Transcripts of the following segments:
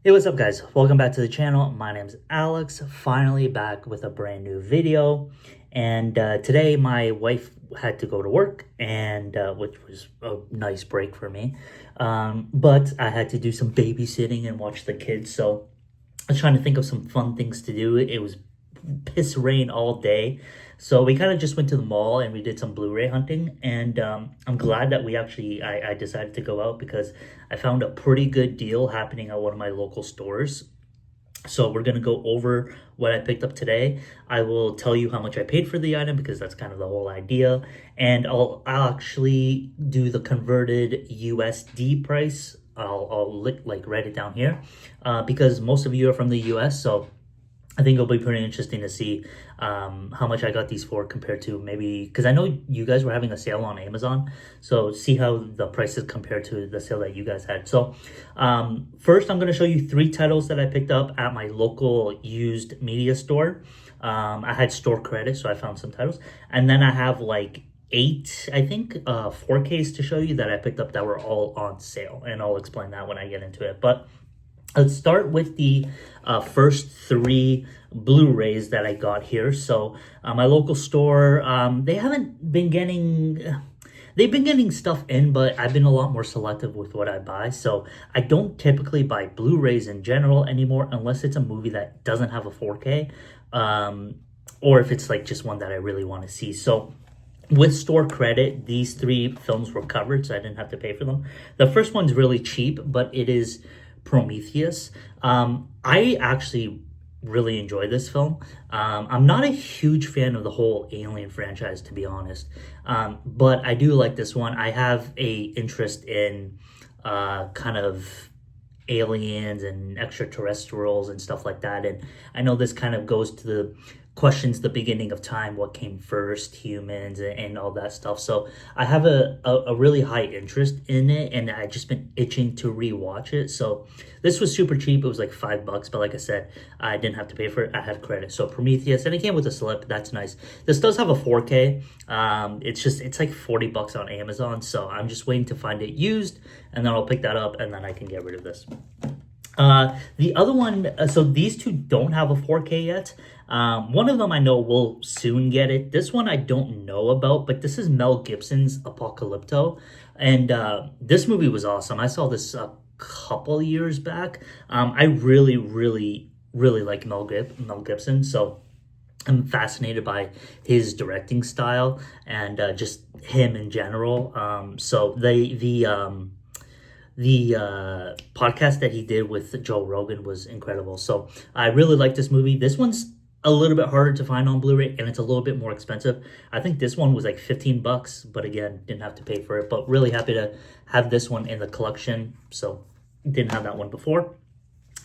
Hey, what's up guys? Welcome back to the channel. My name's Alex, finally back with a brand new video. And today my wife had to go to work, and which was a nice break for me. But I had to do some babysitting and watch the kids. So I was trying to think of some fun things to do. It was piss rain all day. So we kind of just went to the mall and we did some Blu-ray hunting, and I'm glad that I decided to go out because I found a pretty good deal happening at one of my local stores. So we're going to go over what I picked up today. I will tell you how much I paid for the item because that's kind of the whole idea. And I'll actually do the converted USD price. I'll write it down here because most of you are from the US, so I think it'll be pretty interesting to see how much I got these for compared to maybe, because I know you guys were having a sale on Amazon. So see how the prices compare to the sale that you guys had. So first, I'm going to show you 3 titles that I picked up at my local used media store. I had store credit, so I found some titles. And then I have like 8, I think, 4Ks to show you that I picked up that were all on sale. And I'll explain that when I get into it. But let's start with the first 3 Blu-rays that I got here. So my local store, they've been getting stuff in, but I've been a lot more selective with what I buy. So I don't typically buy Blu-rays in general anymore unless it's a movie that doesn't have a 4K, or if it's like just one that I really want to see. So with store credit, these 3 films were covered, so I didn't have to pay for them. The first one's really cheap, but it is Prometheus. I actually really enjoy this film. I'm not a huge fan of the whole Alien franchise, to be honest, but I do like this one. I have a interest in kind of aliens and extraterrestrials and stuff like that, and I know this kind of goes to the questions the beginning of time, what came first, humans and all that stuff. So I have a really high interest in it, and I just been itching to rewatch it. So this was super cheap. It was like $5, but like I said, I didn't have to pay for it. I had credit. So Prometheus, and it came with a slip. That's nice. This does have a 4K. It's like $40 on Amazon. So I'm just waiting to find it used, and then I'll pick that up, and then I can get rid of this. The other one, so these 2 don't have a 4K yet. One of them I know will soon get it. This one I don't know about, but this is Mel Gibson's Apocalypto. And this movie was awesome. I saw this a couple years back. I really, really, really like Mel Gibson. So I'm fascinated by his directing style and just him in general. So the podcast that he did with Joe Rogan was incredible. So I really like this movie. This one's a little bit harder to find on Blu-ray, and it's a little bit more expensive. I think this one was like $15, but again, didn't have to pay for it. But really happy to have this one in the collection. So didn't have that one before.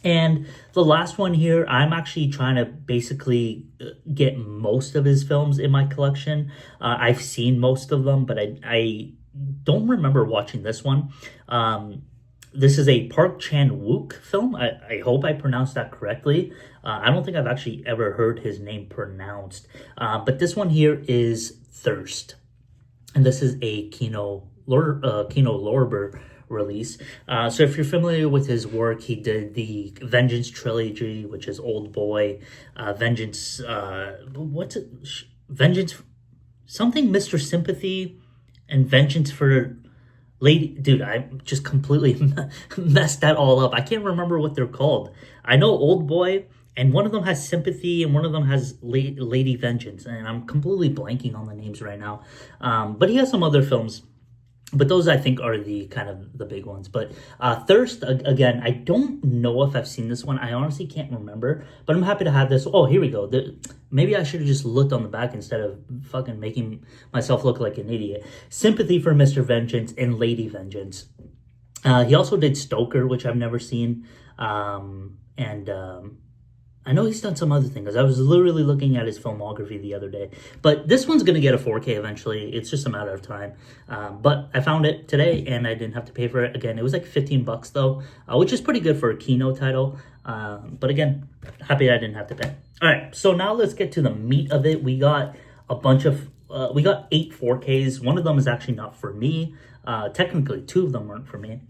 And the last one here, I'm actually trying to basically get most of his films in my collection. I've seen most of them, but I don't remember watching this one. This is a Park Chan-wook film. I hope I pronounced that correctly. I don't think I've actually ever heard his name pronounced. But this one here is Thirst. And this is a Kino Lorber release. So if you're familiar with his work, he did the Vengeance trilogy, which is Old Boy, Vengeance, Vengeance, something Mr. Sympathy, and Vengeance for Lady. Dude, I just completely messed that all up. I can't remember what they're called. I know Old Boy, and one of them has Sympathy, and one of them has Lady Vengeance, and I'm completely blanking on the names right now. But he has some other films. But those, I think, are the kind of the big ones. But Thirst, again, I don't know if I've seen this one. I honestly can't remember. But I'm happy to have this. Oh, here we go. Maybe I should have just looked on the back instead of fucking making myself look like an idiot. Sympathy for Mr. Vengeance and Lady Vengeance. He also did Stoker, which I've never seen. I know he's done some other things. I was literally looking at his filmography the other day. But this one's going to get a 4K eventually. It's just a matter of time. But I found it today, and I didn't have to pay for it. Again, it was like $15 though, which is pretty good for a Kino title. But again, happy I didn't have to pay. All right, so now let's get to the meat of it. We got a bunch of, we got 8 4Ks. One of them is actually not for me. Technically, 2 of them weren't for me.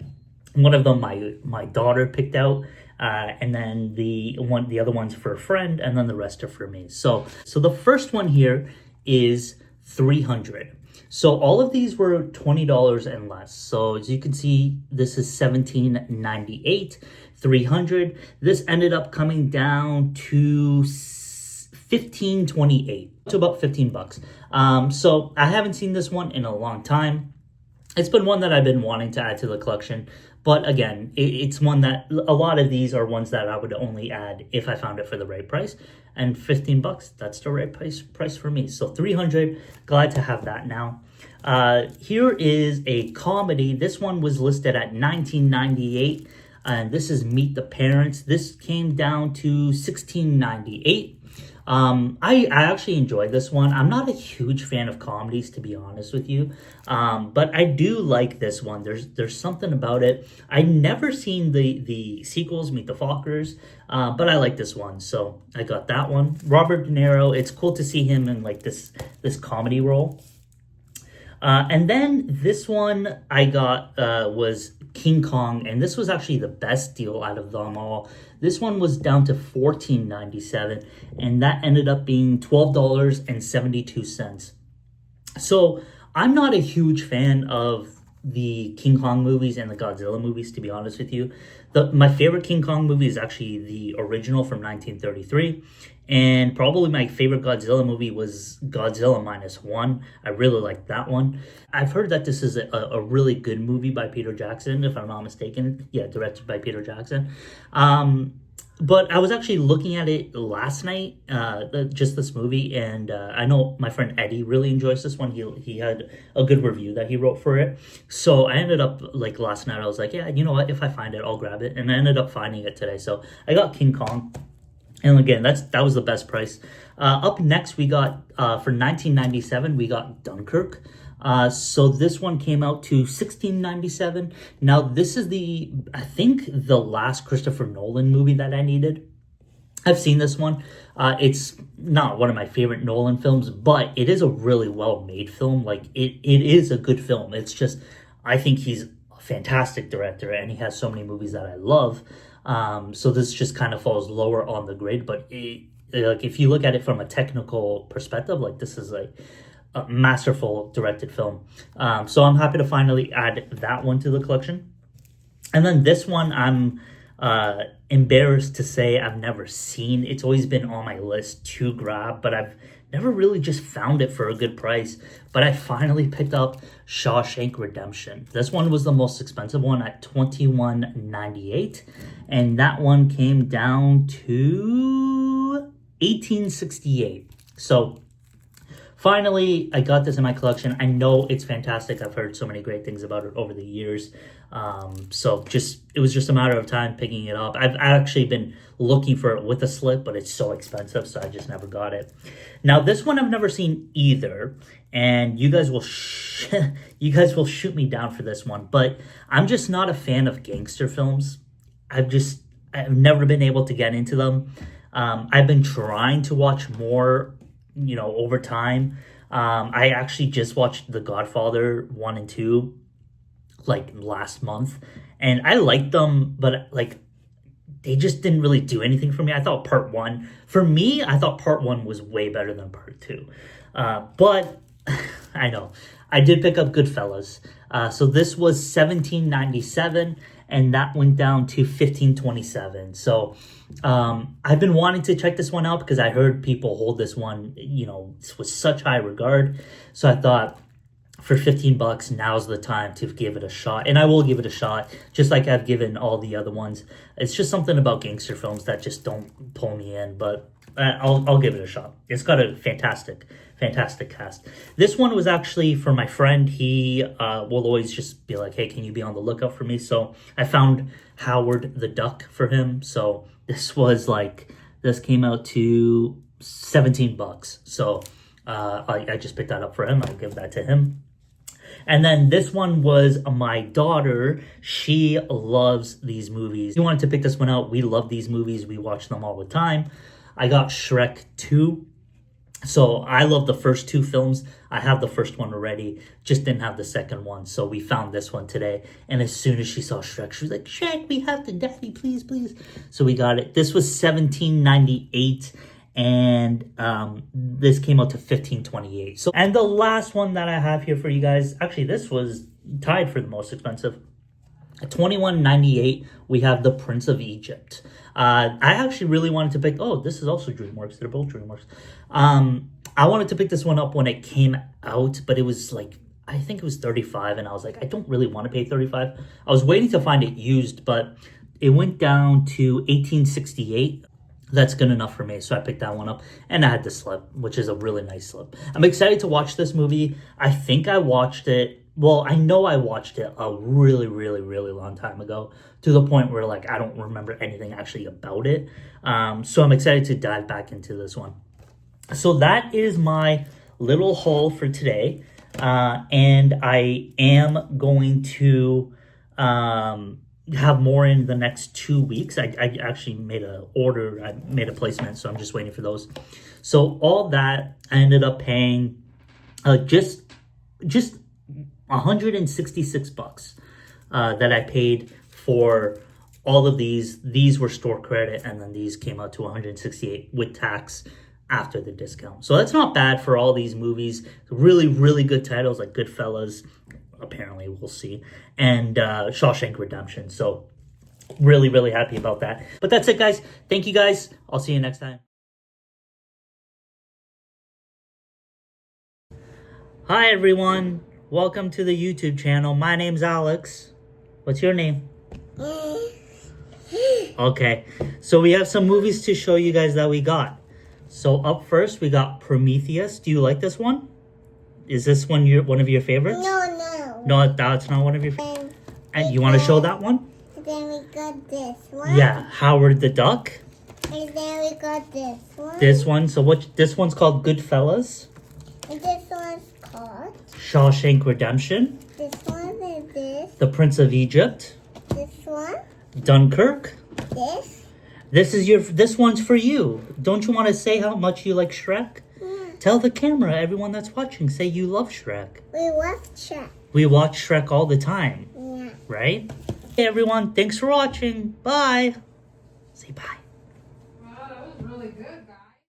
One of them my daughter picked out, and then the other one's for a friend, and then the rest are for me. So the first one here is 300. So all of these were $20 and less. So as you can see, this is $17.98, 300. This ended up coming down to $15.28, to about 15 bucks. So I haven't seen this one in a long time. It's been one that I've been wanting to add to the collection. But again, it's one that a lot of these are ones that I would only add if I found it for the right price. And 15 bucks, that's the right price for me. So 300, glad to have that now. Here is a comedy. This one was listed at $19.98. And this is Meet the Parents. This came down to $16.98. I actually enjoyed this one. I'm not a huge fan of comedies, to be honest with you. But I do like this one. There's something about it. I never seen the sequels, Meet the Fockers, but I like this one. So I got that one. Robert De Niro, it's cool to see him in like this comedy role. And then this one I got was King Kong, and this was actually the best deal out of them all. This one was down to $14.97, and that ended up being $12.72. So I'm not a huge fan of the King Kong movies and the Godzilla movies, to be honest with you. My favorite King Kong movie is actually the original from 1933. And probably my favorite Godzilla movie was Godzilla -1. I really liked that one. I've heard that this is a really good movie by Peter Jackson, if I'm not mistaken. Yeah, directed by Peter Jackson. But I was actually looking at it last night, just this movie, and I know my friend Eddie really enjoys this one. He had a good review that he wrote for it. So I ended up, like last night, I was like, yeah, you know what, if I find it, I'll grab it. And I ended up finding it today. So I got King Kong. And again, that was the best price. Up next, we got, for $19.97, we got Dunkirk. So this one came out to $16.97. Now, this is I think the last Christopher Nolan movie that I needed. I've seen this one. It's not one of my favorite Nolan films, but it is a really well-made film. Like, it is a good film. It's just, I think he's a fantastic director, and he has so many movies that I love. So this just kind of falls lower on the grade, but like if you look at it from a technical perspective, like this is like a masterful directed film. So I'm happy to finally add that one to the collection. And then this one I'm embarrassed to say I've never seen. It's always been on my list to grab, but I've never really just found it for a good price. But I finally picked up Shawshank Redemption. This one was the most expensive one at $21.98. And that one came down to $18.68. So finally, I got this in my collection. I know it's fantastic. I've heard so many great things about it over the years. So it was just a matter of time picking it up. I've actually been looking for it with a slip, but it's so expensive, so I just never got it. Now, this one I've never seen either, and you guys will shoot me down for this one, but I'm just not a fan of gangster films. I've never been able to get into them. I've been trying to watch more, over time. I actually just watched The Godfather 1 and 2 like last month, and I liked them, but like they just didn't really do anything for me. I thought part one was way better than part 2. But I know I did pick up Goodfellas. So this was $17.97, and that went down to $15.27. So I've been wanting to check this one out because I heard people hold this one, with such high regard. So I thought, for 15 bucks, now's the time to give it a shot. And I will give it a shot, just like I've given all the other ones. It's just something about gangster films that just don't pull me in, but I'll give it a shot. It's got a fantastic cast. This one was actually for my friend. He will always just be like, hey, can you be on the lookout for me? So I found Howard the Duck for him. So this came out to 17 bucks. So I just picked that up for him. I'll give that to him. And then this one was my daughter. She loves these movies. We wanted to pick this one out. We love these movies. We watch them all the time. I got Shrek 2. So I love the first two films. I have the first one already, just didn't have the second one. So we found this one today. And as soon as she saw Shrek, she was like, Shrek, we have to, Daddy, please, please. So we got it. This was $17.98, and this came out to $15.28. So, and the last one that I have here for you guys, actually this was tied for the most expensive. At $21.98, we have The Prince of Egypt. I actually really wanted to pick... Oh, this is also DreamWorks. They're both DreamWorks. I wanted to pick this one up when it came out, but it was like... I think it was $35, and I was like, I don't really want to pay $35. I was waiting to find it used, but it went down to $18.68. That's good enough for me, so I picked that one up. And I had the slip, which is a really nice slip. I'm excited to watch this movie. I think I watched it... Well, I know I watched it a really, really, really long time ago, to the point where, like, I don't remember anything actually about it. So I'm excited to dive back into this one. So that is my little haul for today. And I am going to have more in the next 2 weeks. I actually made an order. I made a placement, so I'm just waiting for those. So all that, I ended up paying just $166 that I paid for all of these. These were store credit, and then these came out to $168 with tax after the discount. So that's not bad for all these movies. Really, really good titles like Goodfellas, apparently, we'll see, and Shawshank Redemption. So really, really happy about that. But that's it, guys. Thank you, guys. I'll see you next time. Hi, everyone. Welcome to the YouTube channel. My name's Alex. What's your name? Okay, so we have some movies to show you guys that we got. So up first, we got Prometheus. Do you like this one? Is this one one of your favorites? No. No, that's not one of your favorites. And you want to show that one? Then we got this one. Yeah, Howard the Duck. And then we got this one. This one. So this one's called Goodfellas. And this one's called. Shawshank Redemption. This one is this. The Prince of Egypt. This one. Dunkirk. This. This one's for you. Don't you want to say how much you like Shrek? Yeah. Tell the camera, everyone that's watching, say you love Shrek. We watch Shrek. We watch Shrek all the time. Yeah. Right? Hey everyone, thanks for watching. Bye. Say bye.